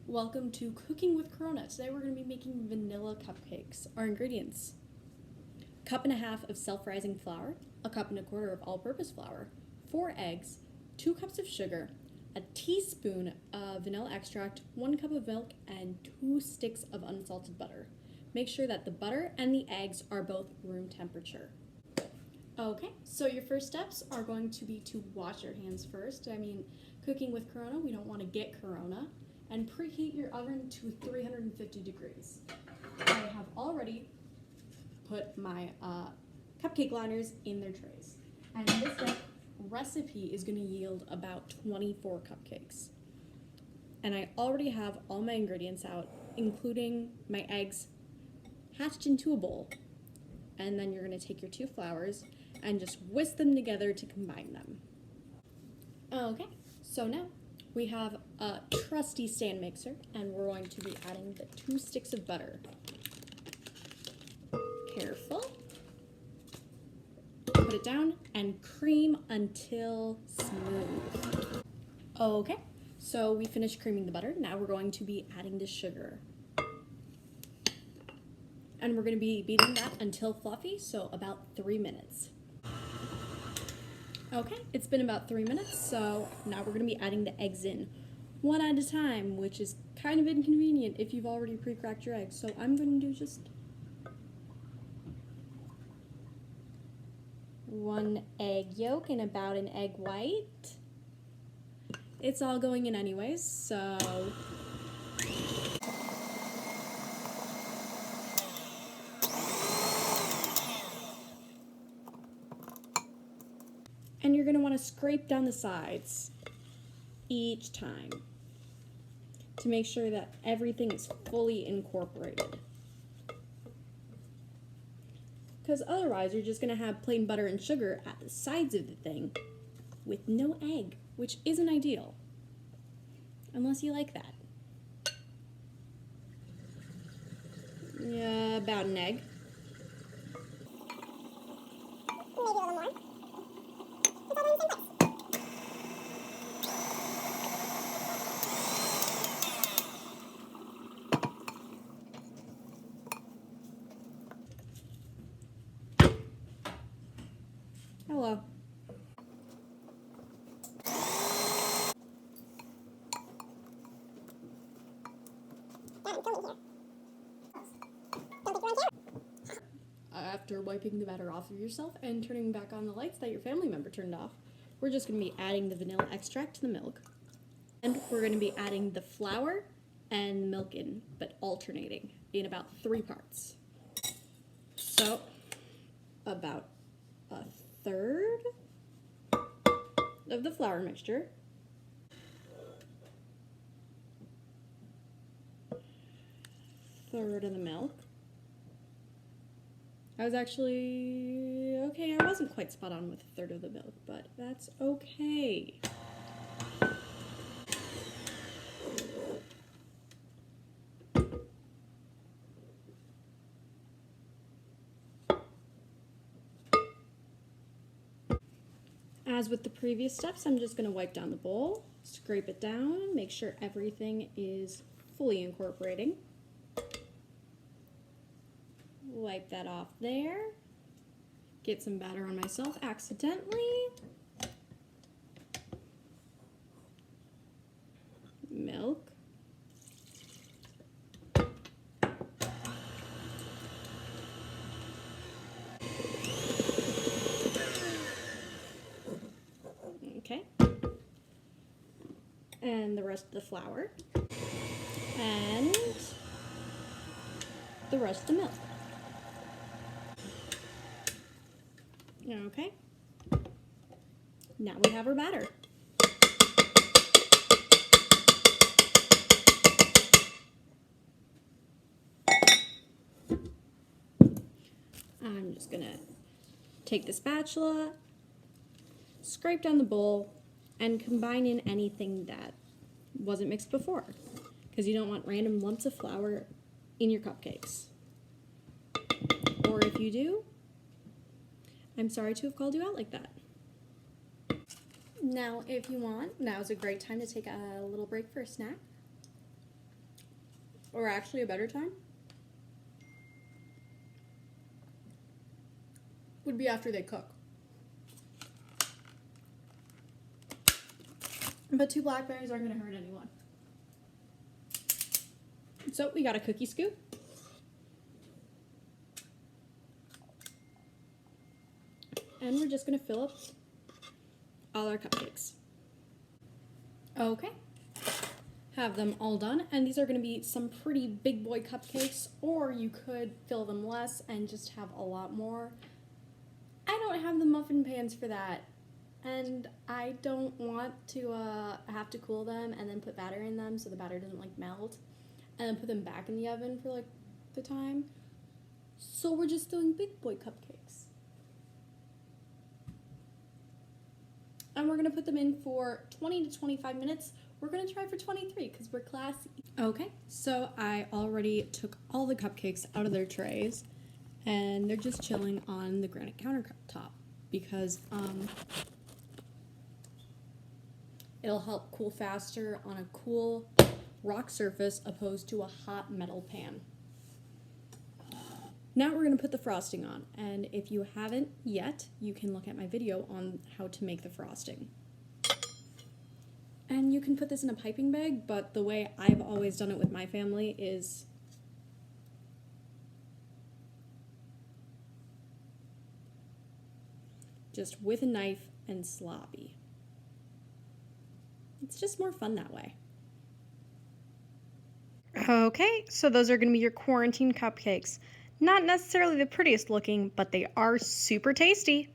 Welcome to Cooking with Corona. Today we're going to be making vanilla cupcakes. Our ingredients: 1.5 cups of self-rising flour, 1.25 cups of all-purpose flour, 4 eggs, 2 cups of sugar, a teaspoon of vanilla extract, 1 cup of milk, and 2 sticks of unsalted butter. Make sure that the butter and the eggs are both room temperature. Okay, so your first steps are going to be to wash your hands first. Cooking with Corona, we don't want to get Corona. And preheat your oven to 350 degrees. I have already put my cupcake liners in their trays. And this recipe is going to yield about 24 cupcakes. And I already have all my ingredients out, including my eggs hatched into a bowl. And then you're going to take your 2 flours and just whisk them together to combine them. Okay, so now we have a trusty stand mixer, and we're going to be adding the 2 sticks of butter. Careful. Put it down and cream until smooth. Okay, so we finished creaming the butter. Now we're going to be adding the sugar. And we're going to be beating that until fluffy, so about 3 minutes. Okay, it's been about 3 minutes, so now we're going to be adding the eggs in one at a time, which is kind of inconvenient if you've already pre-cracked your eggs. So I'm going to do just 1 egg yolk and about an egg white. It's all going in anyways, so and you're going to want to scrape down the sides each time to make sure that everything is fully incorporated. Because otherwise you're just going to have plain butter and sugar at the sides of the thing with no egg, which isn't ideal. Unless you like that. Yeah, about an egg. Maybe a little more. Hello. After wiping the batter off of yourself and turning back on the lights that your family member turned off, we're just going to be adding the vanilla extract to the milk. And we're going to be adding the flour and milk in, but alternating in about 3 parts. So, about 1/3 of the flour mixture, 1/3 of the milk. I wasn't quite spot on with 1/3 of the milk, but that's okay. As with the previous steps, I'm just going to wipe down the bowl, scrape it down, make sure everything is fully incorporating. Wipe that off there. Get some batter on myself accidentally. Milk. Okay. And the rest of the flour. And the rest of the milk. Okay. Now we have our batter. I'm just gonna take the spatula, scrape down the bowl, and combine in anything that wasn't mixed before, because you don't want random lumps of flour in your cupcakes. Or if you do, I'm sorry to have called you out like that. Now, if you want, now's a great time to take a little break for a snack. or actually a better time, would be after they cook. But 2 blackberries aren't going to hurt anyone. So we got a cookie scoop. And we're just going to fill up all our cupcakes. Okay. Have them all done. And these are going to be some pretty big boy cupcakes, or you could fill them less and just have a lot more. I don't have the muffin pans for that. And I don't want to have to cool them and then put batter in them so the batter doesn't like melt. And then put them back in the oven for like the time. So we're just doing big boy cupcakes. And we're going to put them in for 20 to 25 minutes. We're going to try for 23 because we're classy. Okay, so I already took all the cupcakes out of their trays. And they're just chilling on the granite countertop because it'll help cool faster on a cool rock surface opposed to a hot metal pan. Now we're going to put the frosting on, and if you haven't yet, you can look at my video on how to make the frosting. And you can put this in a piping bag, but the way I've always done it with my family is just with a knife and sloppy. It's just more fun that way. Okay, so those are going to be your quarantine cupcakes. Not necessarily the prettiest looking, but they are super tasty.